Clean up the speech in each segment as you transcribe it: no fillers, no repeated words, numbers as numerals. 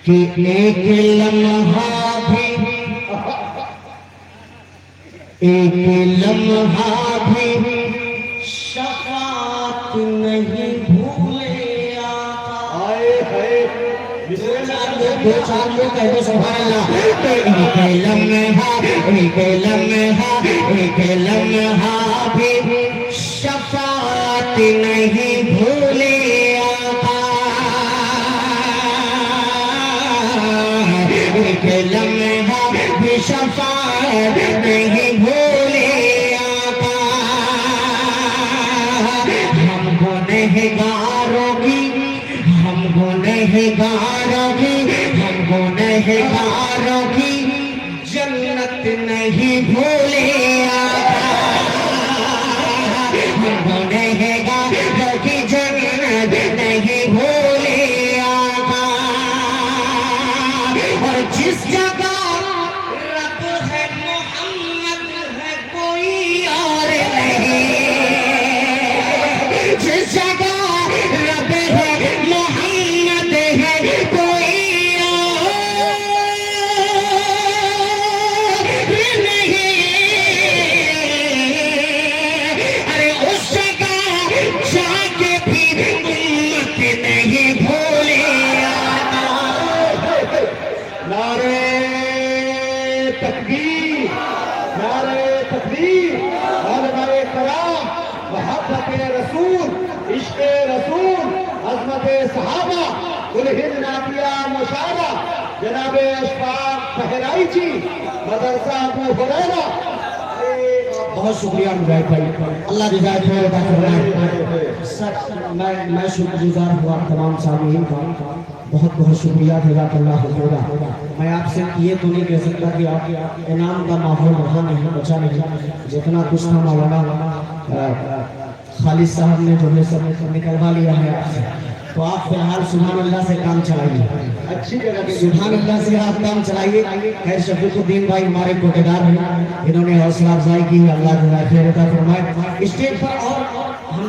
کہ ایک لمحہ بھی شفاعت نہیں بھولے آقا. دو چار لوگ کہہ دو سبحان اللہ. ایک لمحہ بھی شفاعت نہیں بھولے آقا. ایک لمحہ بھی شفاعت نہیں بھولے آقا. ہم گنہگاروں کی جنت نہیں بھولے آقا. ہم گنہگاروں کی جنت نہیں بھولے آقا. اور جس جگہ رب ہے محمد ہے کوئی اور نہیں. جس جگہ رب ہے محمد ہے کوئی اور نہیں. ارے اس جگہ جا کے بھی امت نہیں بھولے آقا. نعرے تکبیر، نعرے تکبیر، علماء کرام، محبت رسول، عشق رسول، عظمت صحابہ، الہند نافیہ مشاہدہ، جناب اشفاق بہرائی جی، مدرسہ ابو ہریرہ. بہت شکریہ مجاہد بھائی، اللہ جزائے خیر عطا فرمائے. سر میں شکر گزار ہوا تمام سامعین کا. بہت بہت شکریہ جزاک اللہ خیر. میں آپ سے یہ تو نہیں کہہ سکتا کہ آپ انعام کا ماحول رہا نہیں، بچا نہیں. جتنا کچھ تھا مولانا خالد صاحب نے جو ہے سب نکلوا لیا ہے آپ سے. تو آپ فی الحال سبحان اللہ سے کام چلائیے، اچھی جگہ پہ سبحان اللہ سے آپ کام چلائیے. خیر شفیق الدین بھائی ہمارے کوٹیدار ہیں، انہوں نے حوصلہ افزائی کی ہے، اللہ جزائے خیر عطا فرمائے. اسٹیج پر اور ہم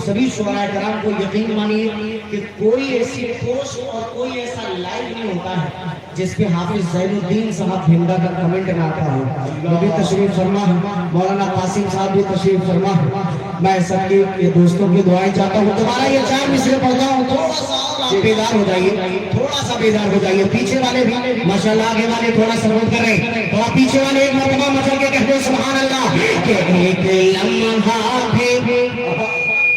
سبھی شعراء کرام کو یقین مانیے کہ کوئی ایسی پوسٹ اور کوئی ایسا لائیو نہیں ہوتا ہے جس پہ حافظ زین الدین صاحب ہندا کا کمنٹ نہ آتا ہو. وہ بھی تشریف فرما، مولانا قاسم صاحب بھی تشریف فرما. میں سب کے دوستوں کی دعائیں چاہتا ہوں. تمہارا یہ چار مصرے پڑھتا ہوں، تھوڑا سا بیدار ہو جائیے، تھوڑا سا بیدار ہو جائیے. پیچھے والے بھی ماشاءاللہ، آگے والے تھوڑا سپورٹ کر رہے ہیں. تو آپ پیچھے والے ایک مرتبہ مچل کے کہتے ہیں سبحان اللہ. کہ ایک لمحہ بھی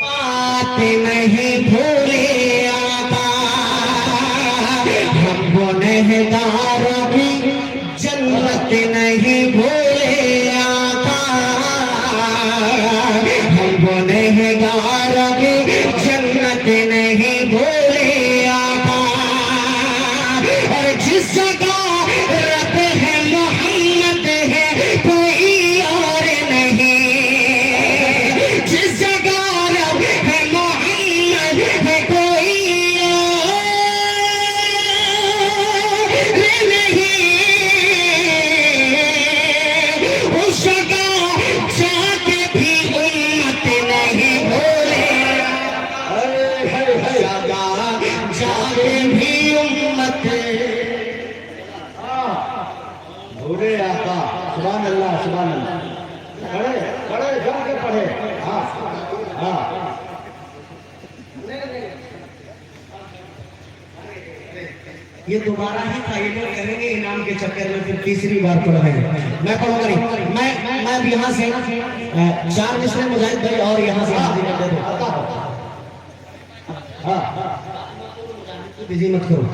بات نہیں بھولے آقا. ہم گنہگاروں کی جنت نہیں بھولے آقا. ہم گنہگاروں کی جنت نہیں بھولے آقا. اور جس جگہ رب ہے محمد ہے کوئی اور نہیں. جس جگہ رب ہے محمد ہے کوئی اور نہیں. اس جگہ جا کے بھی امت نہیں بھولے. جگہ جا کے بھی امت بھولے آقا. سبحان اللہ، سبحان اللہ. پڑھے پڑھے جم کے پڑھے. ہاں ہاں. یہ دوبارہ ہی تھا، یہ لوگ کریں گے انعام کے چکر میں پھر تیسری بار پڑھ رہے ہیں. میں پڑھوں گا نہیں. میں یہاں سے چار مصرے مجاہد بھائی اور یہاں سے حاضر کر دے. بزی مت کرو.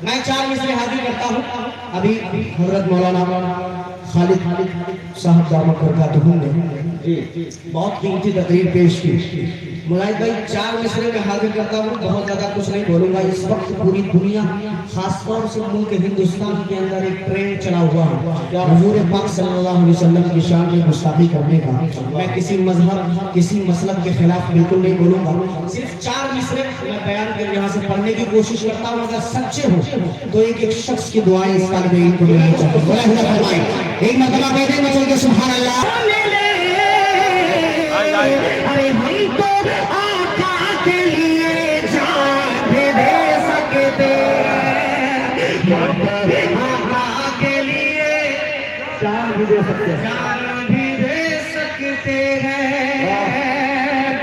میں چار مصرے حاضر کرتا ہوں. ابھی حضرت مولانا خالد صاحب دامت برکاتہم نے بہت قیمتی تقریر پیش کی. مجاہد بھائی چار مصرے میں حاضر کرتا ہوں، بہت زیادہ کچھ نہیں بولوں گا. اس وقت پوری دنیا خاص طور سے ملک ہندوستان کے اندر ایک ٹرینڈ چلا ہوا ہے حضور پاک صلی اللہ علیہ وسلم کی شان میں گستاخی کرنے کا. میں کسی مذہب کسی مسلک کے خلاف بالکل نہیں بولوں گا. صرف چار مصرے میں بیان کر یہاں سے پڑھنے کی کوشش کرتا ہوں. اگر سچے ہو تو ایک شخص کی دعائیں اس طالب علم کو ملنی چاہیے. ایک مرتبہ بیٹھے مچل کے سبحان اللہ. ارے ہم تو آقا کے لیے جان بھی دے سکتے आका के लिए जान भी दे सकते हैं। जान भी दे सकते हैं।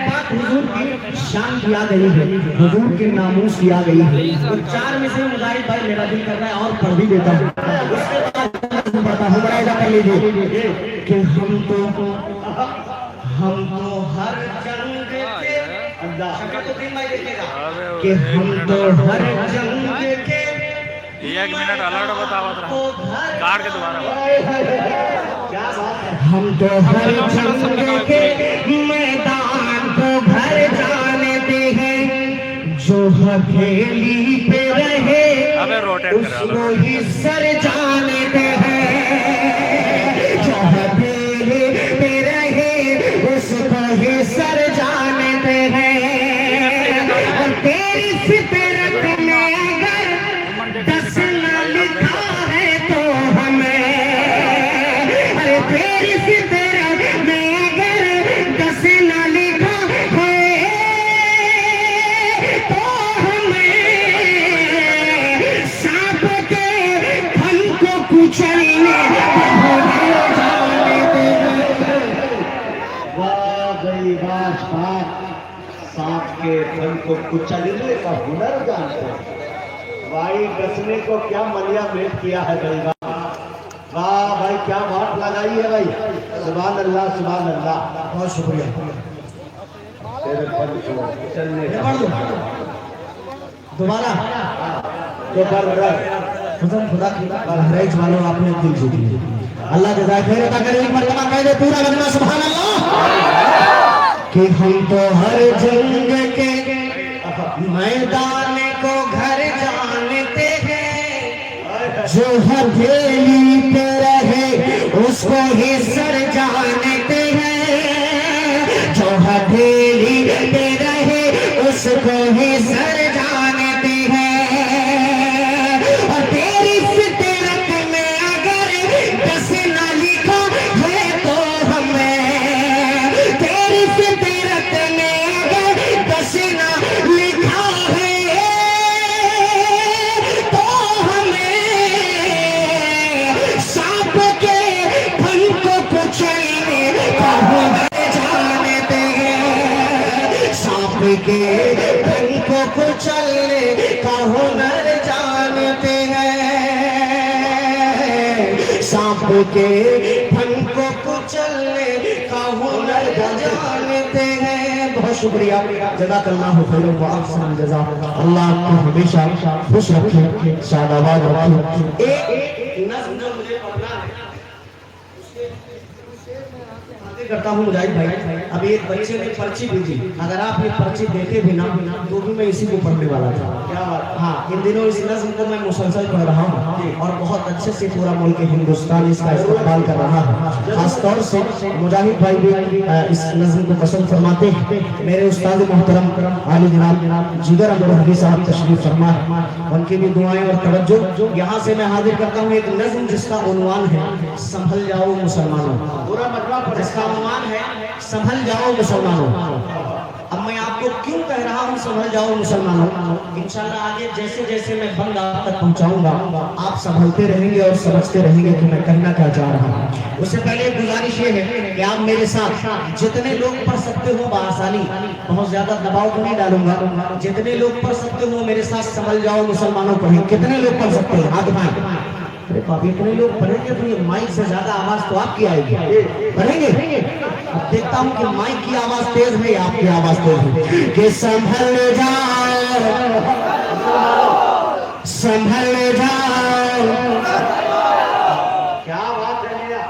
बात हुजूर की शान की आ गई है, हुजूर के नामूस की आ गई है। तो चार में से मुजाहिद भाई मेरा दिल कर रहा है और पढ़ भी देता हूँ। उसके बाद पढ़ता हूँ, बड़ा ऐसा कर लीजिए कि हम तो हर जंग के कि हम तो हर जंग के 1 मिनट अलर्ट बतावत रहा काट के दोबारा क्या बात है। हम तो हर जंग के मैदान को घर जानते हैं। जो हथेली पे रहे अबे रोटेट करा उसको ही सर जानते हैं। जो हथेली पे रहे उसको ही सर जानते हैं। और तेरी फितरत में अगर 10 न लिखा है तो हमें, अरे तेरी फितरत में अगर 10 न लिखा है तो हमें सांप के फन को कुचलने वाह भाई वाह, सांप के फन को कुचलने का हुनर जानते हैं। भाई कसने को क्या मलिया मेट किया है भाई। वाह भाई, क्या बात लगाई है भाई। सुभान अल्लाह सुभान अल्लाह। बहुत शुक्रिया। तेरे फन को कुचलने का पढ़ दो दोबारा। तो बरबर खुदा खुदा की बहराइच वालों आपने दिल जीत लिया। अल्लाह जज़ाए खैर अता करे। एक मरतबा कह दे पूरा लगना सुभान अल्लाह। कि हम तो हर जंग के मैदान को घर जानते हैं। जो हथेली पे रहे उसको ही सर जानते हैं। जो हथेली पे रहे उसको ही सर जानते हैं। और तेरी फितरत में अगर 10 न लिखा है तो हमें, तेरी फितरत में अगर 10 न लिखा है तो हमें सांप के फन को कुचलने का हुनर जानते हैं। सांप के फन को कुचलने का हुनर जानते हैं। सांप के फन को कुचलने का हुनर जानते हैं। बहुत शुक्रिया। जज़ाकल्लाहु खैरन व अहसन जज़ा। अल्लाह आपको हमेशा खुश रखे, शादाबाद रखे। एक नज़्म जो मुझे पढ़ना है करता हूँ मुजाहिद भाई। अभी एक बच्चे ने पर्ची भेजी, अगर आप ये पर्ची देते भी ना तो भी मैं इसी को पढ़ने वाला था। क्या बात। हाँ, इन दिनों इस नज़्म को मैं मुसलसल पढ़ रहा हूँ और बहुत अच्छे से पूरा मुल्क हिंदुस्तान इसका इस्तेमाल कर रहा है। खासतौर से मुजाहिद भाई भी इस नज़्म को पसंद फरमाते हैं। मेरे उस्ताद मोहतरम आली जनाब जिगर अहमद हबी साहब तशरीफ फरमा, उनकी भी दुआएं और तवज्जो। यहाँ से मैं हाजिर करता हूँ एक नज़्म जिसका उन्वान है संभल जाओ मुसलमानों। पूरा मतलब जिसका उन्वान है संभल जाओ मुसलमानों। अब मैं आपको क्यों कह रहा हूँ संभल जाओ मुसलमानों, इंशाल्लाह आगे जैसे जैसे मैं बंद आप तक पहुँचाऊंगा आप संभलते रहेंगे और समझते रहेंगे कि मैं कहना क्या चाह रहा हूँ। उससे पहले एक गुजारिश ये है कि आप मेरे साथ जितने लोग पढ़ सकते हो बआसानी, बहुत ज्यादा दबाव तो नहीं डालूंगा, जितने लोग पढ़ सकते हो मेरे साथ संभल जाओ मुसलमानों पढ़ें। कितने लोग पढ़ सकते हैं हाथ उठाएं। अरे बाप, इतने लोग पढ़ेंगे तो ये माइक से ज्यादा आवाज तो आपकी आएगी, पढ़ेंगे। अब देखता हूँ कि माइक की आवाज तेज है या आपकी आवाज तेज है। कि संभल जाओ संभल जाओ। क्या बात है मियां,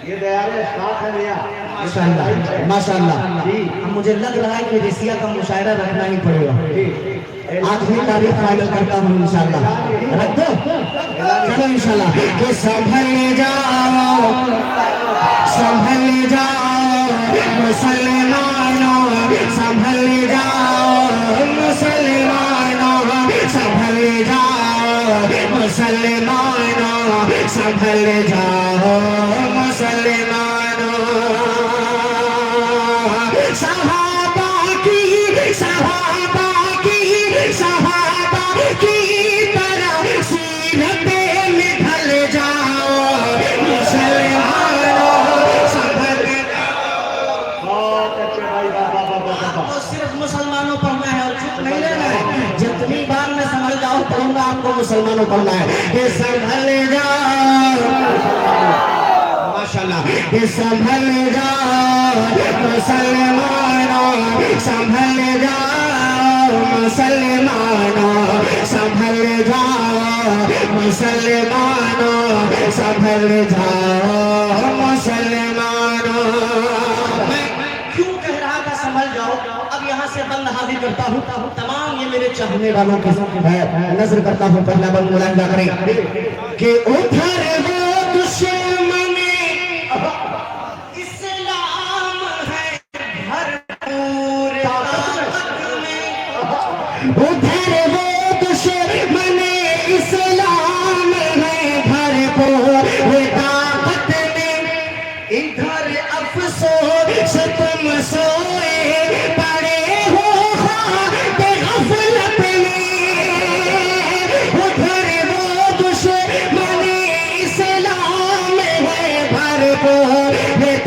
ये दयाल साथ है मियां। माशाल्लाह माशाल्लाह। जी। अब मुझे लग रहा है कि रसिया का मुशायरा रखना ही पड़ेगा। आखिरी तारीख फाइनल करता हूँ इंशाल्लाह। रख दो चलो इंशाल्लाह। कि संभल जाओ संभल जाओ मुसलमानों, संभल जाओ मुसलमानों, संभल जाओ मुसलमानों, संभल जाओ मुसलमानों। सहाबा की तरह से को मुसलमानों पढ़ना है कि संभल जाओ माशाल्लाह, कि संभल जाओ मुसलमानों, संभल जाओ मुसलमानों, संभल जाओ मुसलमानों, संभल जाओ मुसलमानों। मैं क्यों कह रहा था संभल जाओ? अब यहाँ से बंद हाजिर करता हूँ तमाम ये मेरे चाहने वालों की नजर करता हूँ। पहला बंद मुलाहिजा करें कि उधर वो दुश्मने इस्लाम है भरपूर ताकत में, उधर वो दुश्मने इस्लाम है भरपूर ताकत में, इधर अफसोस तुम सोए पड़े हो गफलत में, उधर वो दुश्मने इस्लाम है भरपूर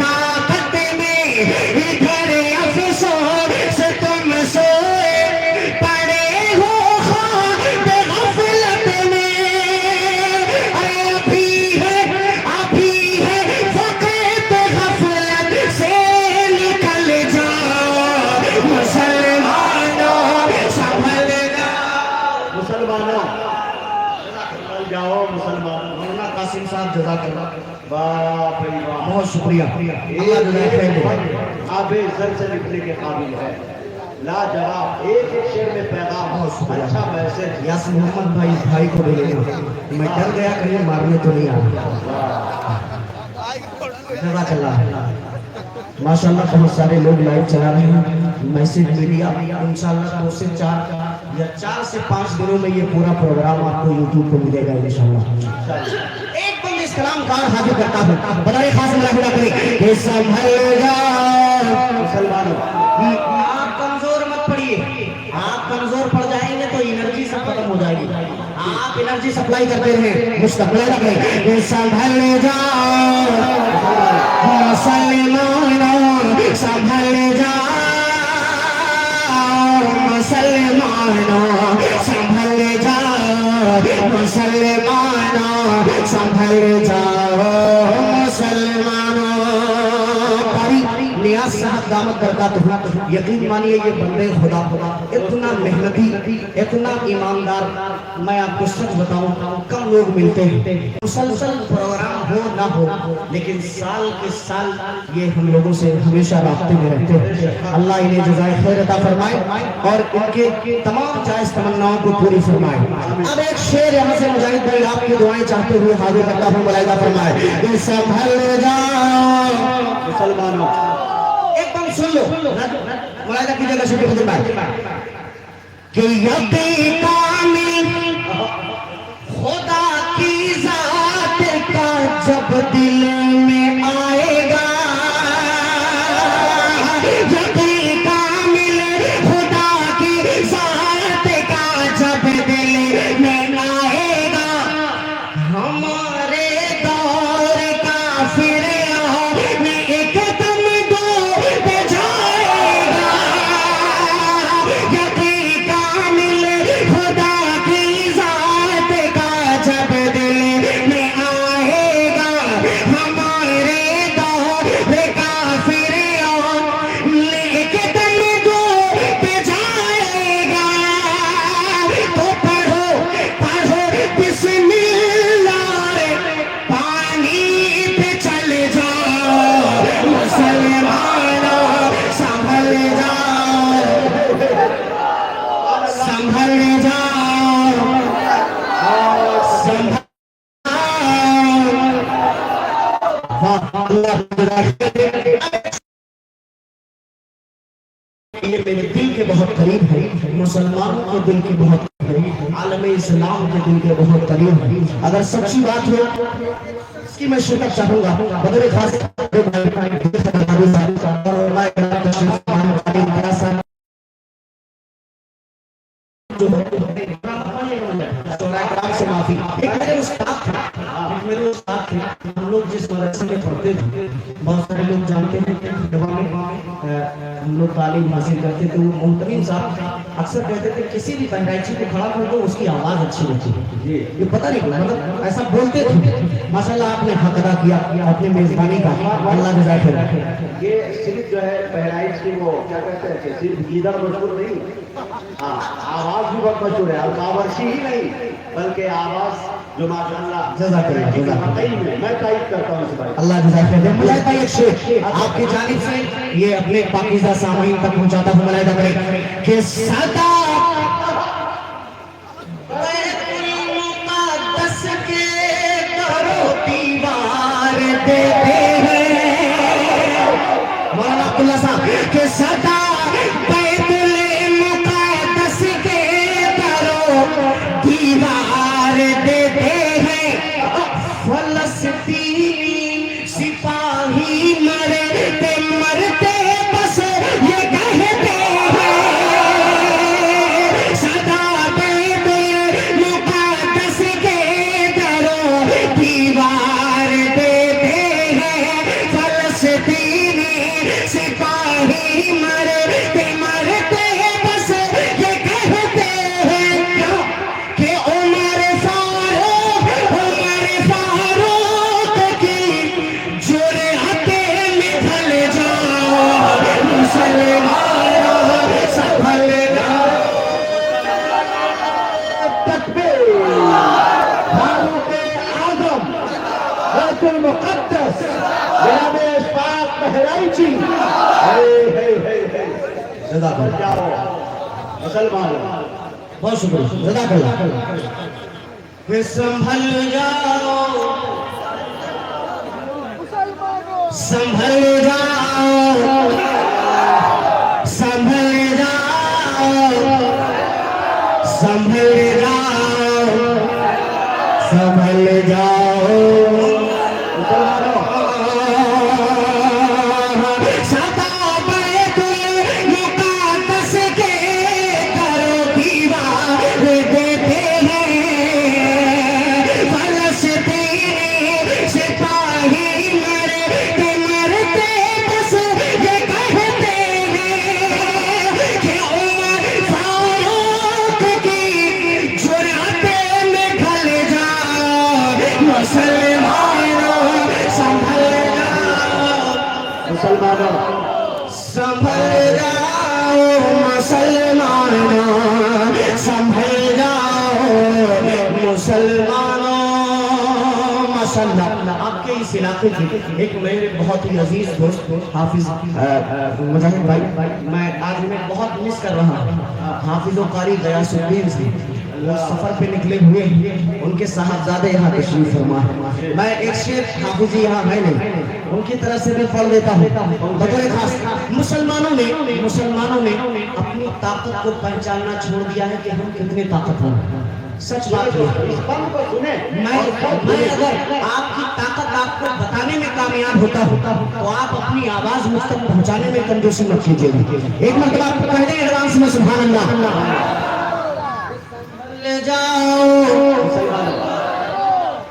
ताकत में, इधर अफसोस तुम सोए पड़े हो गफलत में। अरे अभी है वक्त गफलत से निकल जाओ मुसलमानों, संभल जाओ मुसलमानों, संभल जाओ मुसलमानों। मौलाना कासिम साहब जज़ाकल्लाह, बाप रे बाप, बहुत शुक्रिया। अल्लाह जज़ाक खैर दे। आप इज्जत से लिखने के काबिल है, लाजवाब, एक एक शेर में पैगाम, अच्छा मैसेज। यासिन मोहम्मद भाई को भेजेंगे। मैं डर गया कहीं मारने तो नहीं आया। जज़ाकल्लाह। माशाल्लाह बहुत सारे लोग लाइव चला रहे हैं, मैसेज मीडिया। इंशाल्लाह 2 से 4 या 4 से 5 दिनों में ये पूरा प्रोग्राम आपको यूट्यूब पे मिलेगा इंशाल्लाह। एक बंद इस कलाम का हाजिर करता हूँ, बड़े खास मुलाहिजा करें कि संभल जाओ मुसलमानों, आप कमजोर मत पड़िए। आप कमजोर पड़ जाएंगे तो एनर्जी सब खत्म हो जाएगी। आप एनर्जी सप्लाई करते रहे, मुस्तकबिल रखें। संभल जाओ मुसलमानों, संभल जाओ मुसलमानों, संभल जाओ मुसलमानों, संभल जाओ मुसलमानों। नियाज साहब दामत बरकत हुआ, यकीन मानिए ये बंदे खुदा इतना मेहनती, इतना ईमानदार, मैं आपको सच बताऊं कम लोग मिलते हैं। मुसलसल प्रोग्राम हो ना हो, लेकिन साल के साल ये हम लोगों से हमेशा राब्ते में रहते हैं। अल्लाह इन्हें जज़ाए खैर अता फरमाए और इनके तमाम जायज़ तमन्नाओं को पूरी फरमाए। अब एक शेर यहाँ से मुजाहिद भाई आपकी दुआएं चाहते हुए हाजिर करता हूँ, मुलाहिजा फरमाए कि संभल जाओ मुसलमानों। सुन लो, मुलाहिजा कीजिएगा शुक्र भाई कि यकी कामिल खुदा की जात का जब दिल में आएगा, यकी कामिल खुदा की जात का जब दिल में आएगा, हमारे दौर का फिर ये मेरे दिल के बहुत करीब है, मुसलमानों के दिल के बहुत करीब है, आलम इस्लाम के दिल के बहुत करीब है। अगर सच्ची बात हो इसकी मैं शिरकत चाहूंगा। बदर खास जो کرام سے معافی. ایک میرے استاد تھے, ہم لوگ جس مدرسے میں پڑھتے تھے بہت سارے لوگ جانتے ہیں ہم لوگ تعلیم حاصل کرتے تھے, وہ محترم صاحب اکثر کہتے تھے کسی بھی بہرائچی کو کھڑا کر دو اس کی آواز اچھی ہوتی ہے. یہ پتہ نہیں مطلب ایسا بولتے تھے. ماشاءاللہ آپ نے حق ادا کیا, اپنے میزبانی کا, اللہ جزائے خیر. یہ صرف جو ہے بہرائچ کی وہ کیا کہتے ہیں کہ صرف گیدڑ مشہور نہیں, ہاں آواز بھی بہت مشہور ہے, اور کاورشی ہی نہیں بلکہ آواز جو ماشاءاللہ جزاک اللہ. میں تائید کرتا ہوں اس بھائی. اللہ جزائے خیر. ملائکہ ایک شعر آپ کی جانب سے یہ اپنے پاکیزہ سامعین تک پہنچاتا ہوں. ملائکہ کرے کہ صدا بیت المقدس کے در و دیوار دیتے ہیں. مولانا عبداللہ صاحب کہ صدا بیت المقدس کے در و دیوار دیتے ہیں. فلسطینی سپاہی مرتے مرتے بس یہ کہتے ہیں صدا بیت المقدس کے در و دیوار دیتے ہیں. فلسطینی سپاہی مرتے مرتے بس یہ کہتے ہیں کہ عمر فاروق کی جرأت میں ڈھل جاؤ مسلمانوں سنبھل جاؤ. تکبیر. فاروق اعظم بیت المقدس جناب اشفاق بہرائچی. جزاک اللہ. جاؤ مسلمان. بہت شکریہ. جزاک اللہ. پھر سنبھل جاؤ سنبھل جاؤ سنبھل جاؤ سنبھل جاؤ سنبھل جاؤ. صدا بیت المقدس کے در و دیوار دیتے ہیں. فلسطینی سپاہی مرتے مرتے بس یہ کہتے ہیں کہ عمر فاروق کی جرأت میں ڈھل جاؤ مسلمانوں سنبھل جاؤ. مسلمانوں سنبھل جاؤ مسلمانوں سنبھل جاؤ مسلمانوں. ماشاءاللہ آپ کے اس علاقے کے ایک میرے بہت ہی عزیز دوست حافظ مجاہد بھائی, میں آج میں بہت مس کر رہا ہوں. حافظ و قاری غیاث الدین سے وہ سفر پہ نکلے ہوئے ہیں, ان کے صاحبزادے یہاں تشریف فرما ہے. میں ایک شعر حافظ یہاں ہے نہیں, ان کی طرف سے میں پڑھ دیتا ہوں بطور خاص. مسلمانوں نے اپنی طاقت کو پہچاننا چھوڑ دیا ہے کہ ہم کتنے طاقتور ہیں. سچ بات ہے. میں اگر آپ کی طاقت آپ کو بتانے میں کامیاب ہوتا تو آپ اپنی آواز مجھ تک پہنچانے میں کنجوسی مت کیجیے. ایک مرتبہ آپ کو کہہ دیں ایڈوانس میں سبحان اللہ. سنبھل جاؤ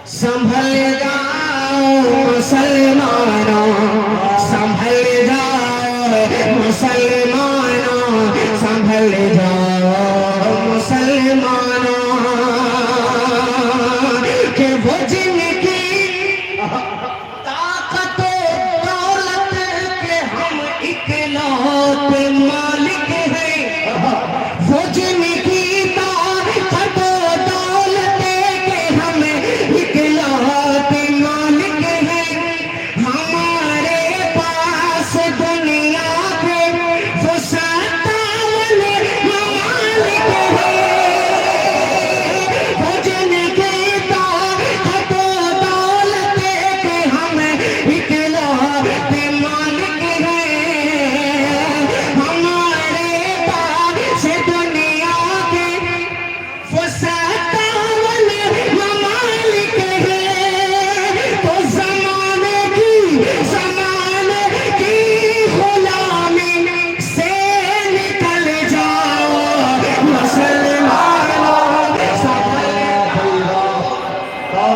سنبھل جاؤ مسلمانوں سنبھل جاؤ مسلمانوں سنبھل جاؤ مسلمانوں. کہ وہ جن کی طاقت و دولت کے ہم اکلوتے مالک ہیں, وہ جن کی طاقت و دولت کے ہم اکلوتے مالک ہیں. ہمارے پاس دنیا کے وہ 57 ممالک ہیں. وہ جن کی طاقت و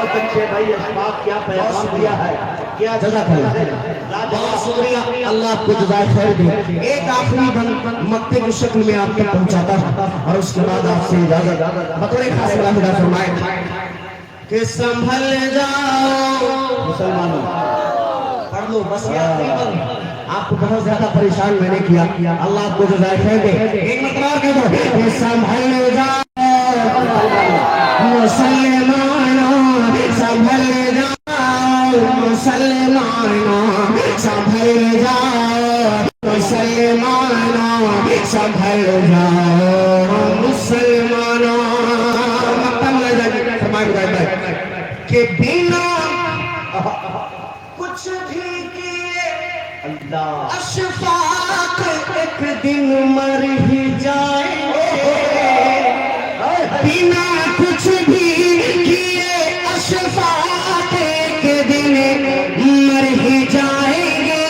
बहुत अच्छे भाई अशफाक, क्या पैगाम दिया है, क्या बहुत शुक्रिया, अल्लाह आपको जज़ाए खैर दे। एक आखिरी बंद मक्ते की शक्ल में आप तक पहुंचाता हूं और उसके बाद आपसे इजाजत बतौर खास खुदा फरमाए कि संभल जाओ मुसलमानों। पढ़ लो बस ये आखिरी बंद, आपको बहुत ज्यादा परेशान मैंने किया, अल्लाह आपको जज़ाए खैर दे। एक मतलब और कह दो कि संभल जाओ मुसलमानों, संभल जाओ मुसलमानों, संभल जाओ मुसलमानों, संभल जाओ मुसलमानों। के बिना कुछ भी किए अल्लाह अशफाक एक दिन मर ही जाएंगे, बिना कुछ भी किए अशफाक एक दिन मर ही जाएंगे,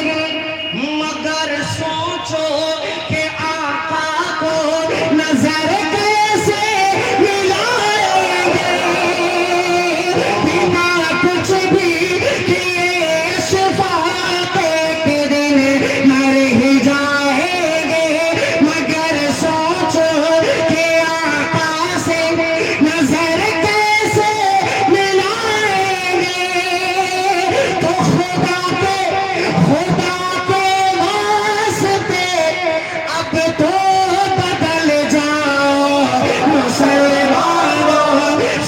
मगर सोचो कि आका को नजर कैसे मिलाएंगे, बिना कुछ भी किए अशफाक एक दिन मर ही जाएंगे, मगर सोचो कि आका से नजर कैसे मिलाएंगे। तो खुदा के वास्ते अब तो बदल जाओ मुसलमानों,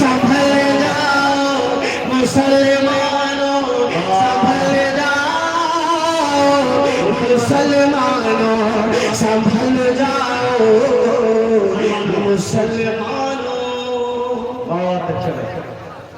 संभल जाओ मुसलमानों, संभल जाओ मुसलमानों, संभल जाओ मुसलमानों। बहुत अच्छे भाई।